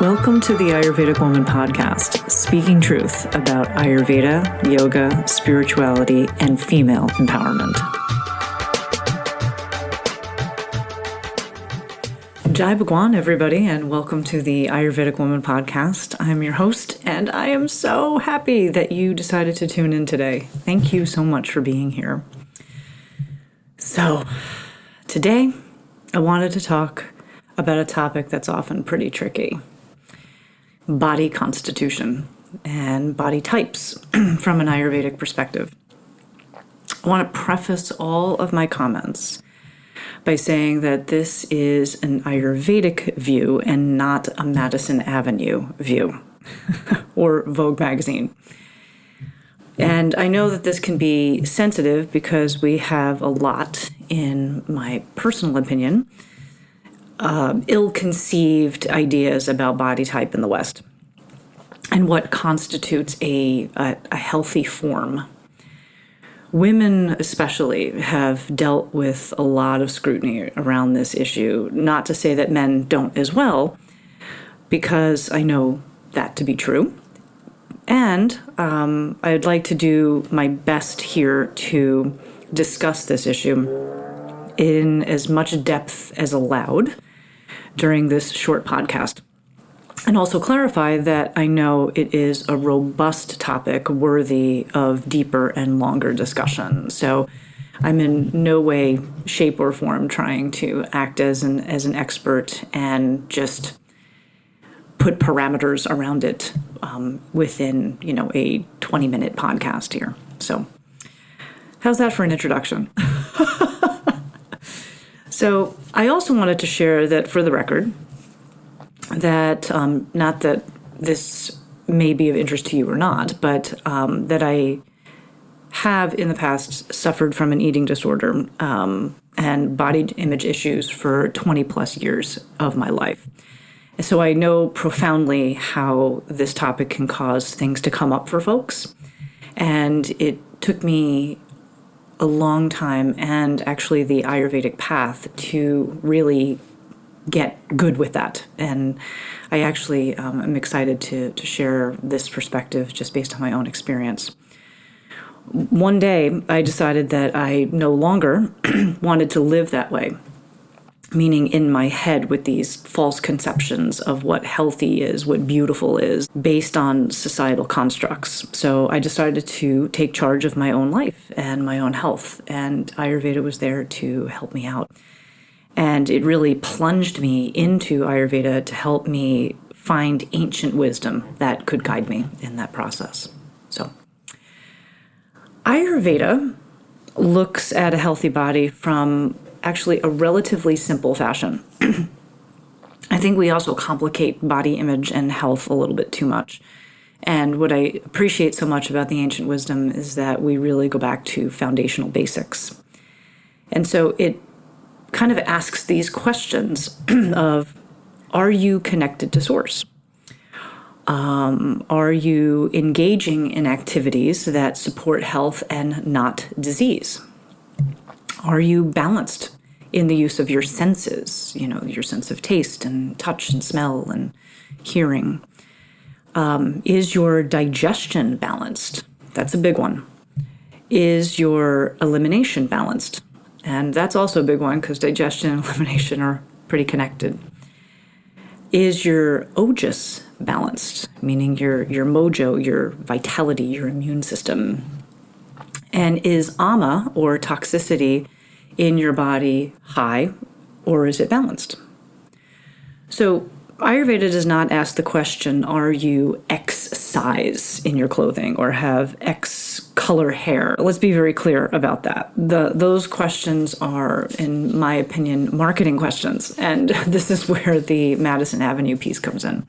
Welcome to the Ayurvedic Woman podcast, speaking truth about Ayurveda, yoga, spirituality, and female empowerment. Jai Bhagwan, everybody, and welcome to the Ayurvedic Woman podcast. I'm your host, and I am so happy that you decided to tune in today. Thank you so much for being here. So, today, I wanted to talk about a topic that's often pretty tricky. Body constitution and body types from an Ayurvedic perspective. I want to preface all of my comments by saying that this is an Ayurvedic view and not a Madison Avenue view or Vogue magazine. And I know that this can be sensitive because we have a lot, in my personal opinion, ill-conceived ideas about body type in the West and what constitutes a healthy form. Women especially have dealt with a lot of scrutiny around this issue, not to say that men don't as well, because I know that to be true. And I'd like to do my best here to discuss this issue in as much depth as allowed during this short podcast. And also clarify that I know it is a robust topic worthy of deeper and longer discussion. So I'm in no way, shape, or form trying to act as an expert and just put parameters around it within, a 20-minute podcast here. So how's that for an introduction? So I also wanted to share that, for the record, that not that this may be of interest to you or not, but that I have in the past suffered from an eating disorder and body image issues for 20 plus years of my life. And so I know profoundly how this topic can cause things to come up for folks. And it took me a long time, and actually the Ayurvedic path, to really get good with that. And I actually am excited to share this perspective just based on my own experience. One day, I decided that I no longer wanted to live that way, meaning in my head with these false conceptions of what healthy is, what beautiful is, based on societal constructs. So I decided to take charge of my own life and my own health, and Ayurveda was there to help me out. And it really plunged me into Ayurveda to help me find ancient wisdom that could guide me in that process. So Ayurveda looks at a healthy body from actually a relatively simple fashion. I think we also complicate body image and health a little bit too much. And what I appreciate so much about the ancient wisdom is that we really go back to foundational basics. And so it kind of asks these questions of, are you connected to source? Are you engaging in activities that support health and not disease? Are you balanced in the use of your senses, your sense of taste and touch and smell and hearing? Is your digestion balanced? That's a big one. Is your elimination balanced? And that's also a big one because digestion and elimination are pretty connected. Is your ojas balanced, meaning your mojo, your vitality, your immune system? And is ama, or toxicity, in your body high, or is it balanced? So Ayurveda does not ask the question, are you X size in your clothing or have X color hair? Let's be very clear about that. Those questions are, in my opinion, marketing questions. And this is where the Madison Avenue piece comes in.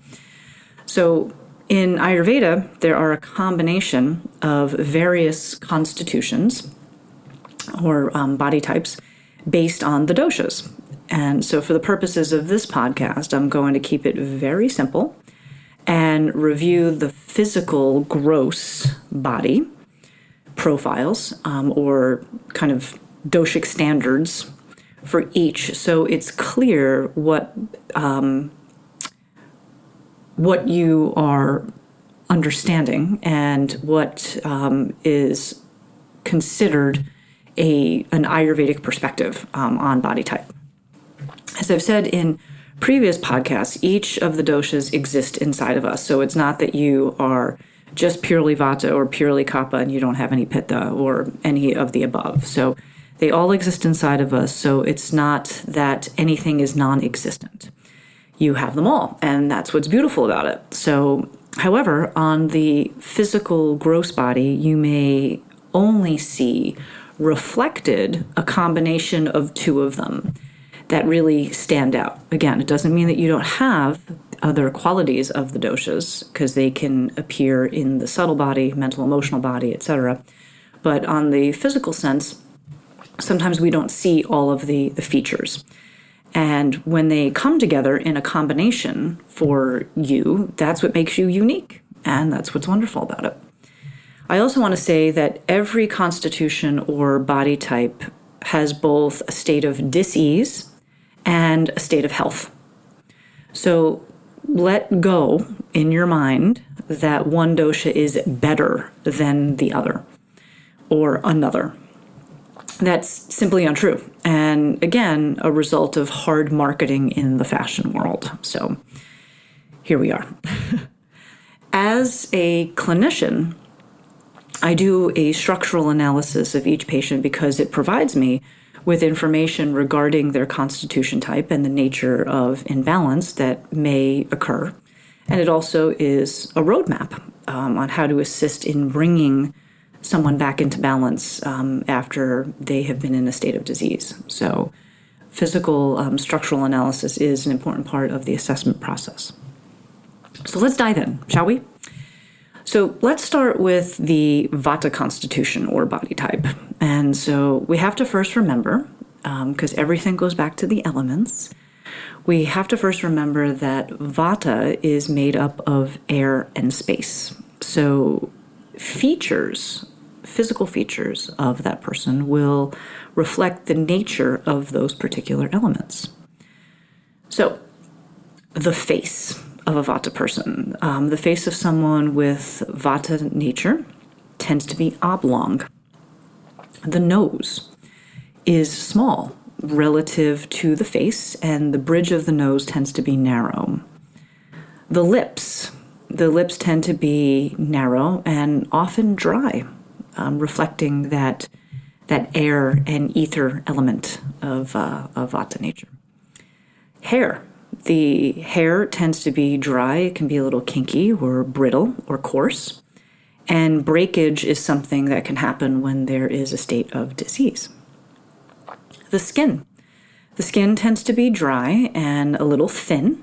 So in Ayurveda, there are a combination of various constitutions or body types based on the doshas. And so for the purposes of this podcast, I'm going to keep it very simple and review the physical gross body profiles or kind of doshic standards for each, so it's clear what what you are understanding and what is considered an Ayurvedic perspective on body type. As I've said in previous podcasts, each of the doshas exist inside of us. So it's not that you are just purely Vata or purely Kapha and you don't have any Pitta or any of the above. So they all exist inside of us. So it's not that anything is non-existent. You have them all, and that's what's beautiful about it. So, however, on the physical gross body, you may only see reflected a combination of two of them that really stand out. Again, it doesn't mean that you don't have other qualities of the doshas, because they can appear in the subtle body, mental, emotional body, etc. But on the physical sense, sometimes we don't see all of the features. And when they come together in a combination for you, that's what makes you unique. And that's what's wonderful about it. I also want to say that every constitution or body type has both a state of dis-ease and a state of health. So let go in your mind that one dosha is better than the other or another. That's simply untrue. And again, a result of hard marketing in the fashion world. So here we are. As a clinician, I do a structural analysis of each patient because it provides me with information regarding their constitution type and the nature of imbalance that may occur. And it also is a roadmap on how to assist in bringing someone back into balance after they have been in a state of disease. So physical structural analysis is an important part of the assessment process. So let's dive in, shall we? So let's start with the Vata Constitution or body type. And so we have to first remember, because everything goes back to the elements, we have to first remember that Vata is made up of air and space. So physical features of that person will reflect the nature of those particular elements. So the face of a Vata person, the face of someone with Vata nature tends to be oblong. The nose is small relative to the face, and the bridge of the nose tends to be narrow. The lips tend to be narrow and often dry, reflecting that air and ether element of Vata nature. Hair. The hair tends to be dry. It can be a little kinky or brittle or coarse. And breakage is something that can happen when there is a state of disease. The skin. The skin tends to be dry and a little thin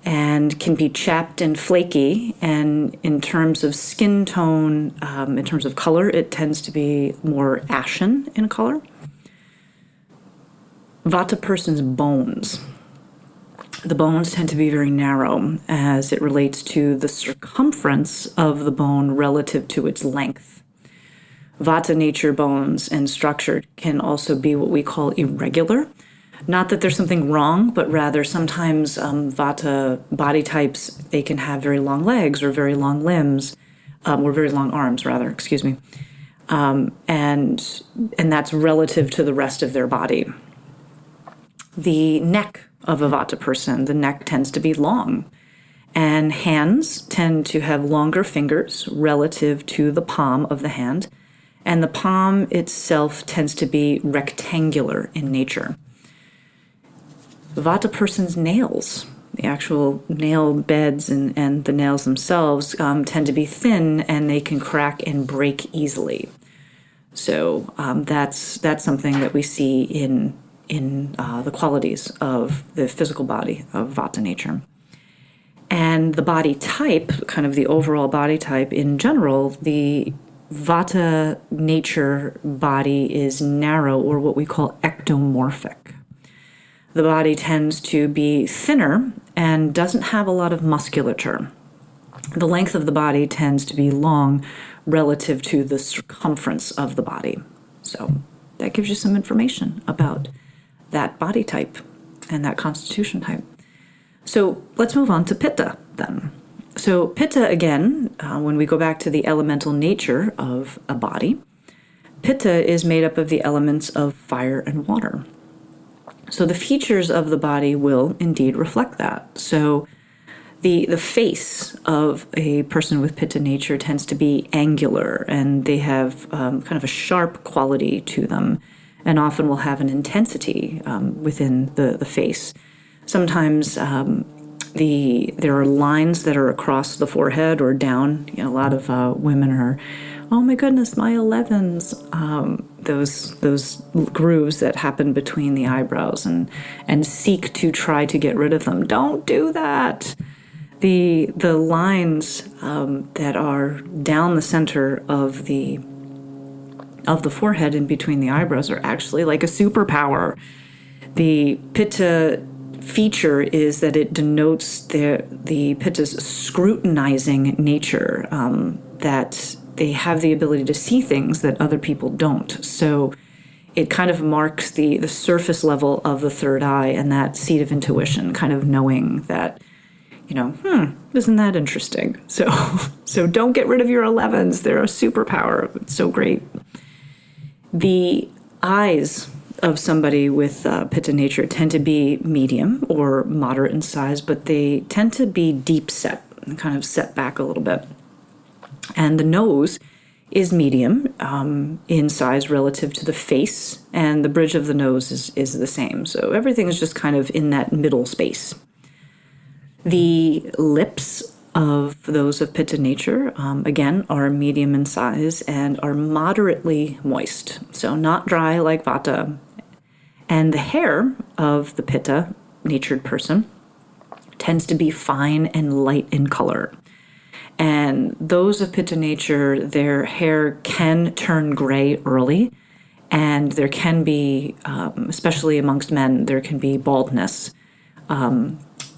and can be chapped and flaky. And in terms of skin tone, in terms of color, it tends to be more ashen in color. Vata person's bones. The bones tend to be very narrow as it relates to the circumference of the bone relative to its length. Vata nature bones and structure can also be what we call irregular. Not that there's something wrong, but rather sometimes Vata body types, they can have very long legs or very long limbs, or very long arms rather, excuse me. And that's relative to the rest of their body. The neck of a Vata person, the neck tends to be long, and hands tend to have longer fingers relative to the palm of the hand, and the palm itself tends to be rectangular in nature. Vata person's nails, the actual nail beds and the nails themselves tend to be thin, and they can crack and break easily. So that's something that we see in the qualities of the physical body of Vata nature. And the body type, kind of the overall body type in general, the Vata nature body is narrow, or what we call ectomorphic. The body tends to be thinner and doesn't have a lot of musculature. The length of the body tends to be long relative to the circumference of the body. So that gives you some information about that body type and that constitution type. So let's move on to Pitta then. So Pitta, again, when we go back to the elemental nature of a body, Pitta is made up of the elements of fire and water. So the features of the body will indeed reflect that. So the face of a person with Pitta nature tends to be angular, and they have kind of a sharp quality to them, and often will have an intensity within the face. Sometimes there are lines that are across the forehead or down. A lot of women are, oh my goodness, my 11s. Those grooves that happen between the eyebrows and seek to try to get rid of them. Don't do that. The lines that are down the center of the forehead and between the eyebrows are actually like a superpower. The Pitta feature is that it denotes the Pitta's scrutinizing nature, that they have the ability to see things that other people don't. So it kind of marks the surface level of the third eye and that seat of intuition, kind of knowing that, isn't that interesting? So don't get rid of your 11s. They're a superpower. It's so great. The eyes of somebody with Pitta nature tend to be medium or moderate in size, but they tend to be deep set and kind of set back a little bit. And the nose is medium in size relative to the face, and the bridge of the nose is the same. So everything is just kind of in that middle space. The lips of those of Pitta nature, again, are medium in size and are moderately moist, so not dry like Vata. And the hair of the Pitta natured person tends to be fine and light in color. And those of Pitta nature, their hair can turn gray early, and there can be, especially amongst men, there can be baldness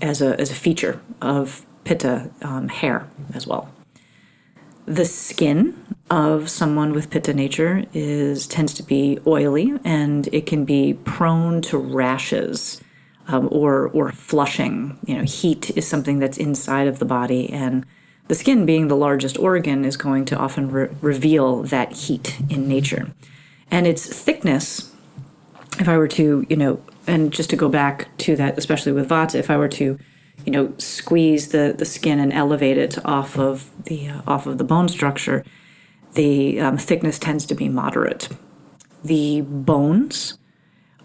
as a feature of Pitta hair as well. The skin of someone with Pitta nature tends to be oily, and it can be prone to rashes or flushing. Heat is something that's inside of the body, and the skin, being the largest organ, is going to often reveal that heat in nature. And its thickness, if I were to, and just to go back to that, especially with Vata, if I were to, squeeze the skin and elevate it off of the bone structure, the thickness tends to be moderate. The bones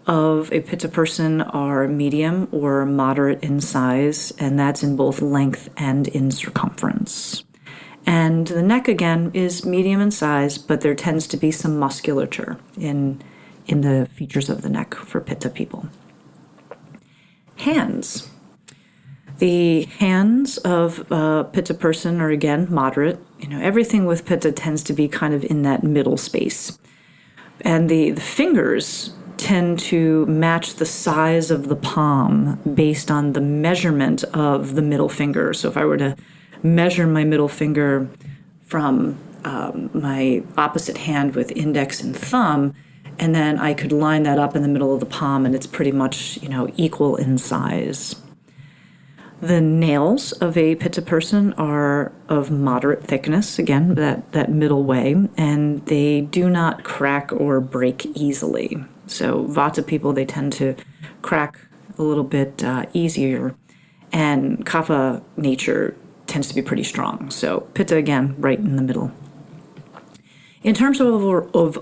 of a Pitta person are medium or moderate in size, and that's in both length and in circumference. And the neck, again, is medium in size, but there tends to be some musculature in the features of the neck for Pitta people. Hands. The hands of a Pitta person are, again, moderate. Everything with Pitta tends to be kind of in that middle space. And the fingers tend to match the size of the palm based on the measurement of the middle finger. So if I were to measure my middle finger from my opposite hand with index and thumb, and then I could line that up in the middle of the palm, and it's pretty much, equal in size. The nails of a Pitta person are of moderate thickness, again, that middle way, and they do not crack or break easily. So Vata people, they tend to crack a little bit easier, and Kapha nature tends to be pretty strong. So Pitta, again, right in the middle. In terms of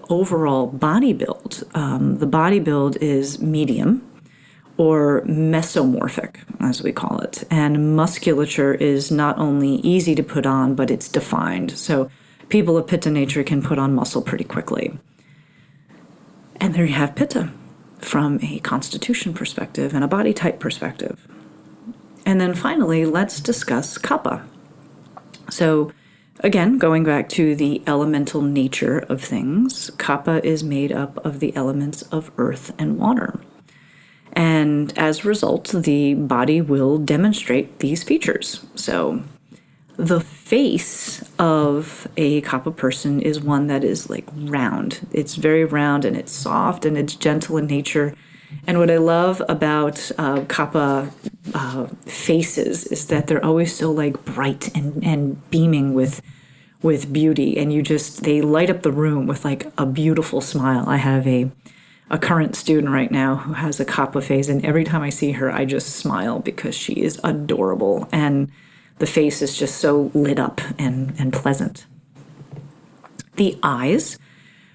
overall body build, the body build is medium, or mesomorphic, as we call it. And musculature is not only easy to put on, but it's defined. So people of Pitta nature can put on muscle pretty quickly. And there you have Pitta from a constitution perspective and a body type perspective. And then finally, let's discuss Kapha. So again, going back to the elemental nature of things, Kapha is made up of the elements of earth and water. And as a result, the body will demonstrate these features. So the face of a Kapha person is one that is like round. It's very round, and it's soft, and it's gentle in nature. And what I love about Kapha faces is that they're always so like bright and beaming with beauty, and they light up the room with like a beautiful smile. I have a current student right now who has a Kapha phase, and every time I see her, I just smile because she is adorable, and the face is just so lit up and pleasant. The eyes.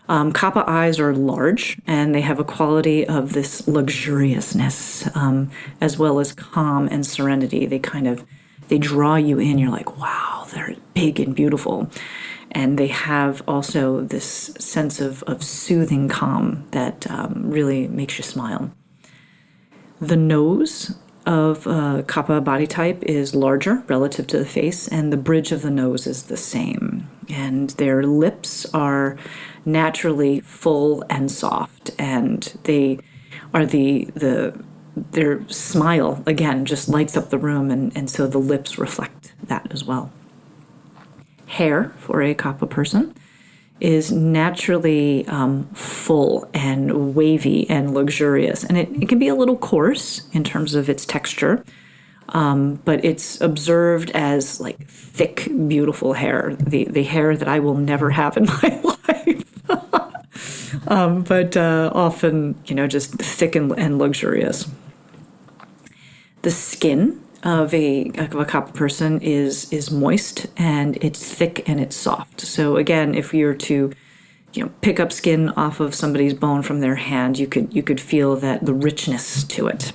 Kapha eyes are large, and they have a quality of this luxuriousness, as well as calm and serenity. They draw you in. You're like, wow, they're big and beautiful. And they have also this sense of soothing calm that really makes you smile. The nose of Kapha body type is larger relative to the face, and the bridge of the nose is the same. And their lips are naturally full and soft, and they are their smile, again, just lights up the room, and so the lips reflect that as well. Hair for a Kapha person is naturally full and wavy and luxurious, and it can be a little coarse in terms of its texture, but it's observed as like thick, beautiful hair, the hair that I will never have in my life, but often, just thick and luxurious. The skin of a Kapha person is moist, and it's thick and it's soft. So again, if you were to pick up skin off of somebody's bone from their hand, you could feel that the richness to it.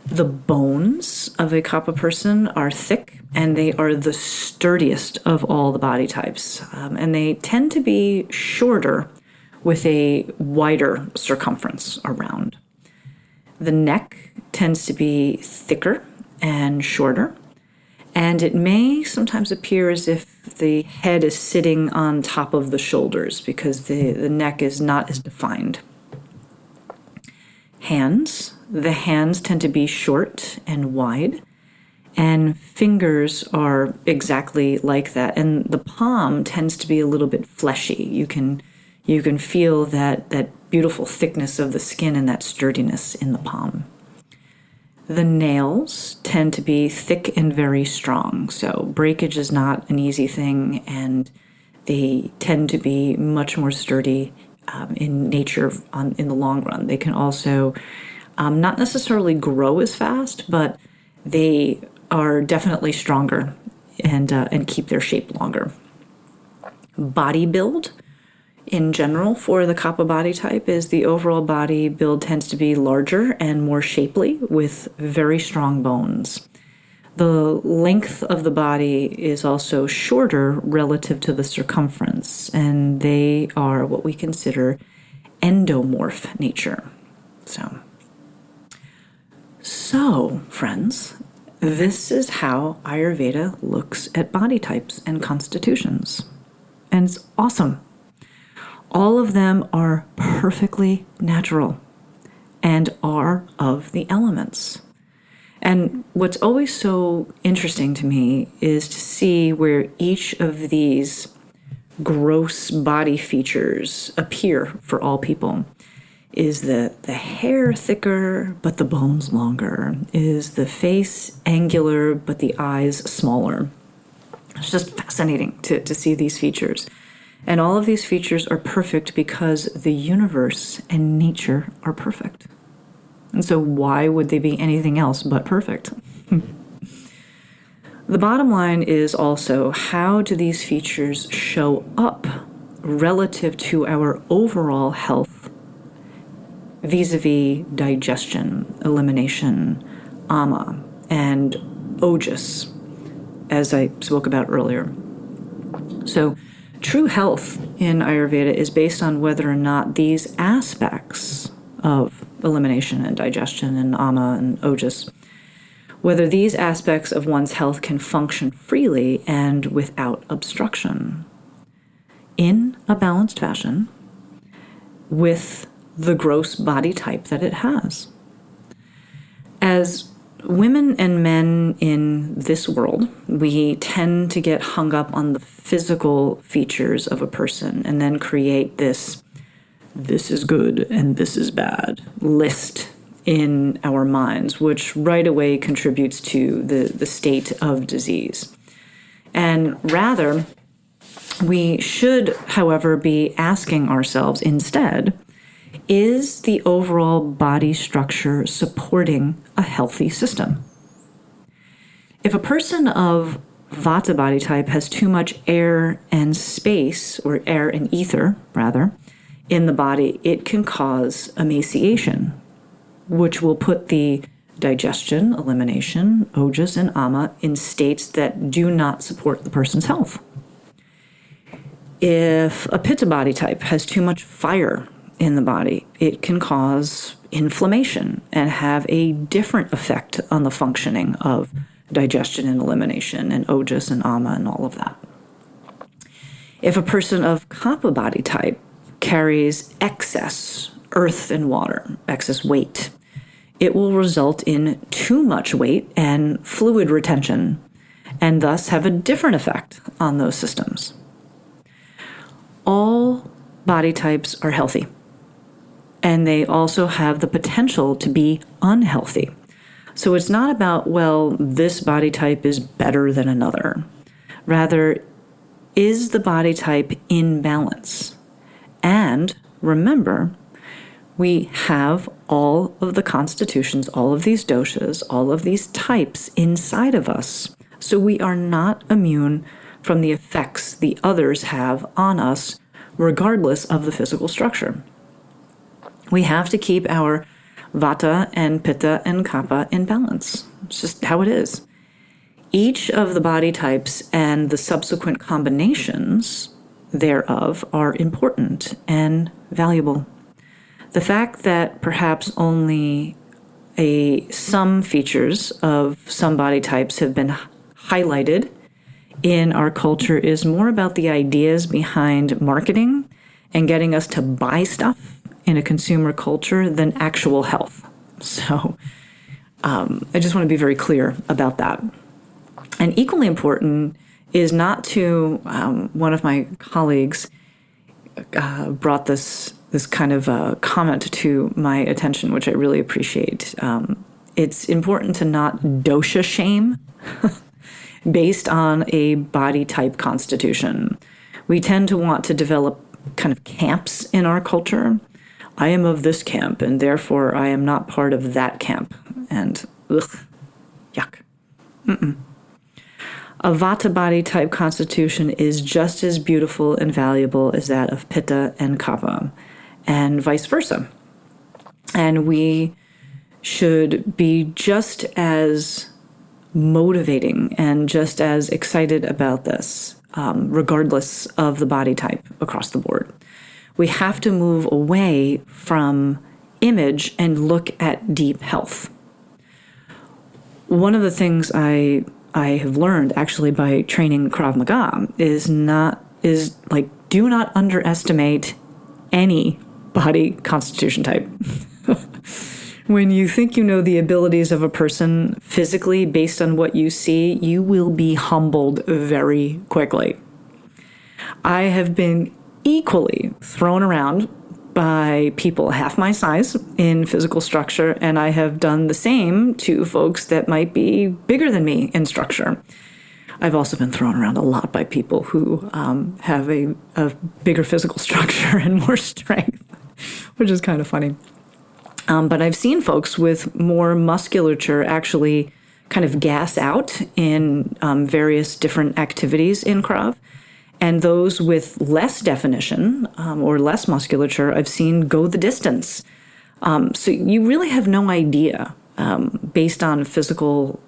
The bones of a Kapha person are thick, and they are the sturdiest of all the body types, and they tend to be shorter with a wider circumference around. The neck tends to be thicker and shorter, and it may sometimes appear as if the head is sitting on top of the shoulders because the neck is not as defined. Hands. The hands tend to be short and wide, and fingers are exactly like that, and the palm tends to be a little bit fleshy. You can feel that beautiful thickness of the skin and that sturdiness in the palm. The nails tend to be thick and very strong, so breakage is not an easy thing, and they tend to be much more sturdy in nature in the long run. They can also not necessarily grow as fast, but they are definitely stronger and keep their shape longer. Body build. In general, for the Kapha body type, is the overall body build tends to be larger and more shapely with very strong bones. The length of the body is also shorter relative to the circumference, and they are what we consider endomorph nature. So, friends, this is how Ayurveda looks at body types and constitutions. And it's awesome. All of them are perfectly natural and are of the elements. And what's always so interesting to me is to see where each of these gross body features appear for all people. Is the hair thicker but the bones longer? Is the face angular but the eyes smaller? It's just fascinating to see these features. And all of these features are perfect because the universe and nature are perfect. And so why would they be anything else but perfect? The bottom line is also, how do these features show up relative to our overall health vis-a-vis digestion, elimination, ama, and ojas, as I spoke about earlier? So true health in Ayurveda is based on whether or not these aspects of elimination and digestion and ama and ojas, whether these aspects of one's health can function freely and without obstruction in a balanced fashion with the gross body type that it has. As women and men in this world, we tend to get hung up on the physical features of a person and then create this is good and this is bad list in our minds, which right away contributes to the state of disease. And rather, we should, however, be asking ourselves instead, is the overall body structure supporting a healthy system? If a person of Vata body type has too much air and space, or air and ether, rather, in the body, it can cause emaciation, which will put the digestion, elimination, ojas, and ama in states that do not support the person's health. If a Pitta body type has too much fire in the body, it can cause inflammation and have a different effect on the functioning of digestion and elimination and ojas and ama and all of that. If a person of Kapha body type carries excess earth and water, excess weight, it will result in too much weight and fluid retention, and thus have a different effect on those systems. All body types are healthy, and they also have the potential to be unhealthy. So it's not about, well, this body type is better than another. Rather, is the body type in balance? And remember, we have all of the constitutions, all of these doshas, all of these types inside of us. So we are not immune from the effects the others have on us, regardless of the physical structure. We have to keep our Vata and Pitta and Kapha in balance. It's just how it is. Each of the body types and the subsequent combinations thereof are important and valuable. The fact that perhaps only some features of some body types have been highlighted in our culture is more about the ideas behind marketing and getting us to buy stuff in a consumer culture than actual health. So I just want to be very clear about that. And equally important is not to, one of my colleagues brought this kind of comment to my attention, which I really appreciate. It's important to not dosha shame based on a body type constitution. We tend to want to develop kind of camps in our culture. I am of this camp, and therefore I am not part of that camp. And yuck. A Vata body type constitution is just as beautiful and valuable as that of Pitta and Kapha, and vice versa. And we should be just as motivating and just as excited about this, regardless of the body type across the board. We have to move away from image and look at deep health. One of the things I have learned actually by training Krav Maga is do not underestimate any body constitution type. When you think you know the abilities of a person physically based on what you see, you will be humbled very quickly. I have been equally thrown around by people half my size in physical structure, and I have done the same to folks that might be bigger than me in structure. I've also been thrown around a lot by people who have a bigger physical structure and more strength, which is kind of funny. But I've seen folks with more musculature actually kind of gas out in various different activities in Krav. And those with less definition or less musculature, I've seen go the distance. So you really have no idea, based on physical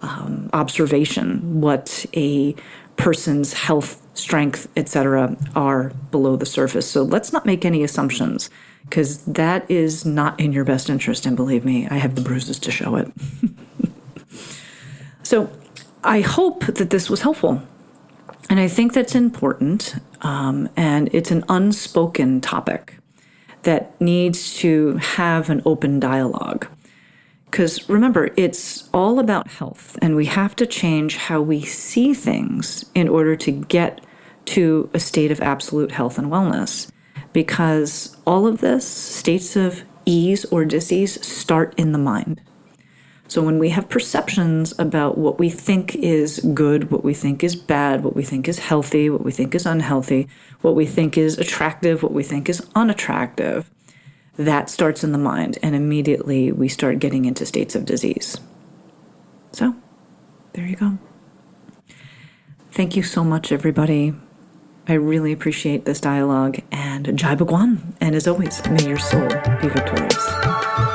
observation, what a person's health, strength, etc., are below the surface. So let's not make any assumptions, because that is not in your best interest. And believe me, I have the bruises to show it. So I hope that this was helpful. And I think that's important, and it's an unspoken topic that needs to have an open dialogue. Because remember, it's all about health, and we have to change how we see things in order to get to a state of absolute health and wellness. Because all of this, states of ease or dis-ease start in the mind. So when we have perceptions about what we think is good, what we think is bad, what we think is healthy, what we think is unhealthy, what we think is attractive, what we think is unattractive, that starts in the mind, and immediately we start getting into states of disease. So, there you go. Thank you so much, everybody. I really appreciate this dialogue, and Jai Bhagwan. And as always, may your soul be victorious.